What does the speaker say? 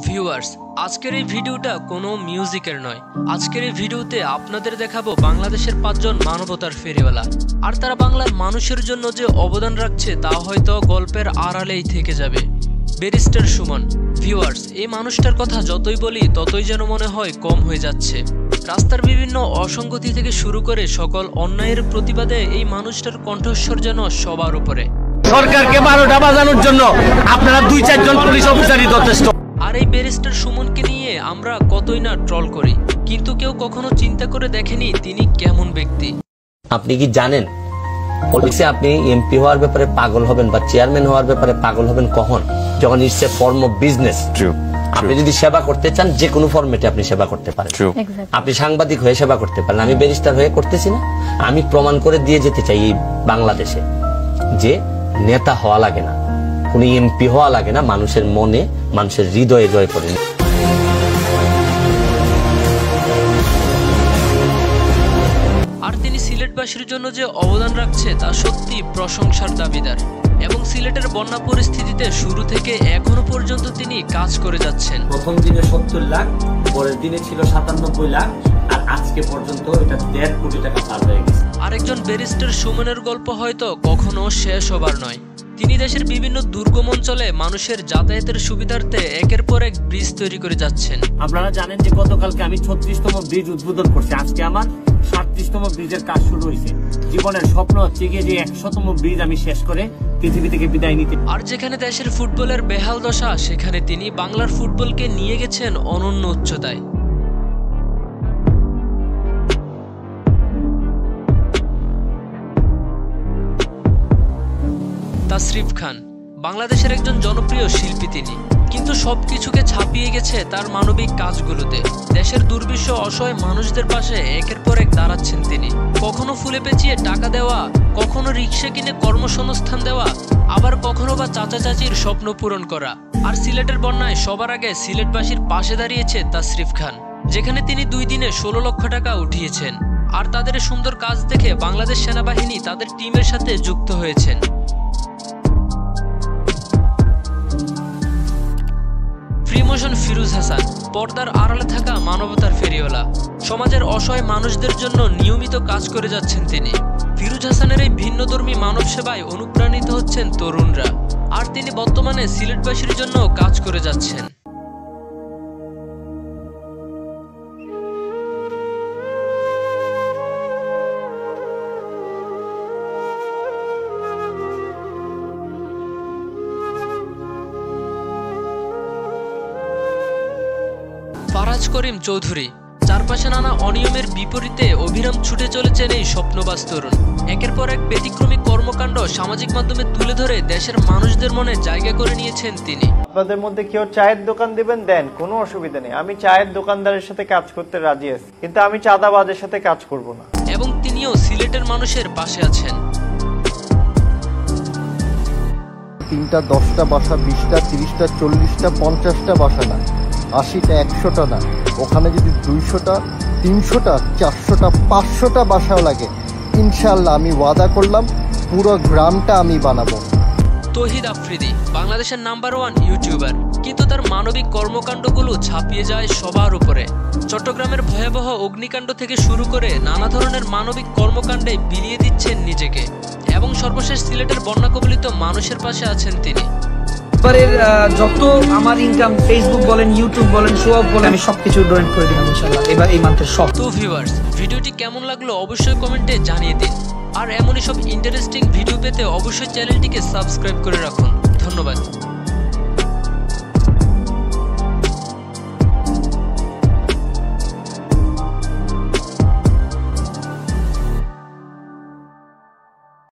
Viewers, আজকের এই ভিডিওটা কোনো মিউজিকের নয়। আজকের এই ভিডিওতে আপনাদের দেখাবো বাংলাদেশের 5 জন মানবতার ফেরিওয়ালা। আর তারা বাংলার মানুষের জন্য যে অবদান রাখছে তা হয়তো গল্পের আড়ালেই থেকে যাবে। ব্যারিস্টার সুমন। ভিউয়ার্স, এই মানুষটার কথা যতই বলি ততই যেন মনে হয় কম হয়ে যাচ্ছে। রাস্তার বিভিন্ন অসঙ্গতি থেকে শুরু করে সকল অন্যায়ের প্রতিবাদে এই মানুষটার কণ্ঠস্বর যেন সবার উপরে। সরকারকে 12টা বাজানোর জন্য আপনারা 2-4 জন পুলিশ অফিসারই যথেষ্ট। আর এই ব্যারিস্টার সুমনকে নিয়ে আমরা কতই না ট্রল করি, কিন্তু কেউ কখনো চিন্তা করে দেখেনি তিনি কেমন ব্যক্তি। আপনি কি জানেন পলিসে আপনি এমপি হওয়ার ব্যাপারে পাগল হবেন বা চেয়ারম্যান হওয়ার ব্যাপারে পাগল হবেন কখন? যখন it's a form of business. আপনি যদি সেবা করতে চান যে কোনো ফরম্যাটে আপনি সেবা করতে পারেন। আপনি সাংবাদিক হয়ে সেবা করতে পারেন, আমি ব্যারিস্টার হয়ে করতেছি না। আমি প্রমাণ করে দিয়ে যেতে চাই এই বাংলাদেশে যে নেতা হওয়া লাগে না, কোন এমপি হওয়া লাগে না, মানুষের মনে মানুষের হৃদয়ে জয় করে। আর তিনি সিলেটবাসীর জন্য যে অবদান রাখছে তা সত্যি প্রশংসার দাবিদার। এবং সিলেটের বন্যা পরিস্থিতিতে শুরু থেকে এখনো পর্যন্ত তিনি কাজ করে যাচ্ছেন। প্রথম দিনে 70 লাখ, পরের দিনে ছিল 97 লাখ, আর আজকে পর্যন্ত এটা 1.5 কোটি টাকা পার হয়ে গেছে। আরেকজন ব্যারিস্টার সুমনের গল্প হয়তো কখনো শেষ হবার নয়। তিনি দেশের বিভিন্ন দুর্গম অঞ্চলে মানুষের যাতায়াতের সুবিধার্থে একের পর এক ব্রিজ তৈরি করে যাচ্ছেন। আপনারা জানেন যে গতকালকে আমি 36তম ব্রিজ উদ্বোধন করছি, আজকে আমার 37তম ব্রিজের কাজ শুরু হয়েছে। জীবনের স্বপ্ন হচ্ছে গিয়ে যে 100তম ব্রিজ আমি শেষ করে পৃথিবী থেকে বিদায় নিতে। আর যেখানে দেশের ফুটবলের বেহাল দশা, সেখানে তিনি বাংলার ফুটবলকে নিয়ে গেছেন অনন্য উচ্চতায়। তাসরিফ খান বাংলাদেশের একজন জনপ্রিয় শিল্পী তিনি, কিন্তু সবকিছুকে ছাপিয়ে গেছে তার মানবিক কাজগুলোতে। দেশের দুর্বিষহ অসহায় মানুষদের পাশে একের পর এক দাঁড়াচ্ছেন তিনি। কখনো ফুলে পেঁচিয়ে টাকা দেওয়া, কখনো রিক্সা কিনে কর্মসংস্থান দেওয়া, আবার কখনো বা চাচা চাচির স্বপ্ন পূরণ করা। আর সিলেটের বন্যায় সবার আগে সিলেটবাসীর পাশে দাঁড়িয়েছে তাসরিফ খান, যেখানে তিনি 2 দিনে 16 লক্ষ টাকা উঠিয়েছেন। আর তাদের সুন্দর কাজ দেখে বাংলাদেশ সেনাবাহিনী তাদের টিমের সাথে যুক্ত হয়েছেন। ফ্রিমোশন ফিরোজ হাসান পর্দার আড়ালে থাকা মানবতার ফেরিওয়ালা। সমাজের অসহায় মানুষদের জন্য নিয়মিত কাজ করে যাচ্ছেন তিনি। ফিরোজ হাসানের এই ভিন্নধর্মী মানব সেবায় অনুপ্রাণিত হচ্ছেন তরুণরা। আর তিনি বর্তমানে সিলেটবাসীর জন্য কাজ করে যাচ্ছেন। ফারাজ করিম চৌধুরী চারপাশে নানা অনিয়মের বিপরীতে অবিরাম ছুটে চলেছেন এই স্বপ্নবাজ তরুণ। একের পর এক ব্যতিক্রমী কর্মকাণ্ড সামাজিক মাধ্যমে তুলে ধরে দেশের মানুষদের মনে জায়গা করে নিয়েছেন তিনি। আপনাদের মধ্যে কেউ চায়ের দোকান দিবেন, দেন, কোনো অসুবিধা নেই। আমি চায়ের দোকানদারের সাথে কাজ করতে রাজি আছি, কিন্তু আমি চাঁদাবাজের সাথে কাজ করব না। এবং তিনিও সিলেটের মানুষের পাশে আছেন। 3টা 10টা বাসা, 20টা 30টা 40টা 50টা বাসা না, 80টা 100টা না, ওখানে যদি 200টা 300টা 400টা 500টা বাসাও লাগে, ইনশাআল্লাহ আমি ওয়াদা করলাম পুরো গ্রামটা আমি বানাবো। তৌহিদ আফ্রিদি বাংলাদেশের নাম্বার 1 ইউটিউবার, কিন্তু তার মানবিক কর্মকাণ্ডগুলো ছাপিয়ে যায় সবার উপরে। চট্টগ্রামের ভয়াবহ অগ্নিকাণ্ড থেকে শুরু করে নানা ধরনের মানবিক কর্মকাণ্ডে বিলিয়ে দিচ্ছেন নিজেকে। এবং সর্বশেষ সিলেটের বন্যা কবলিত মানুষের পাশে আছেন তিনি। এবারের যত আমার ইনকাম, ফেসবুক বলেন, ইউটিউব বলেন, শো অফ বলেন, আমি সবকিছু ডোনেট করে দিলাম ইনশাআল্লাহ এবার এই মান্থের সব। তো ভিউয়ার্স, ভিডিওটি কেমন লাগলো অবশ্যই কমেন্টে জানিয়ে দিন। আর এমনই সব ইন্টারেস্টিং ভিডিও পেতে অবশ্যই চ্যানেলটিকে সাবস্ক্রাইব করে রাখুন। ধন্যবাদ।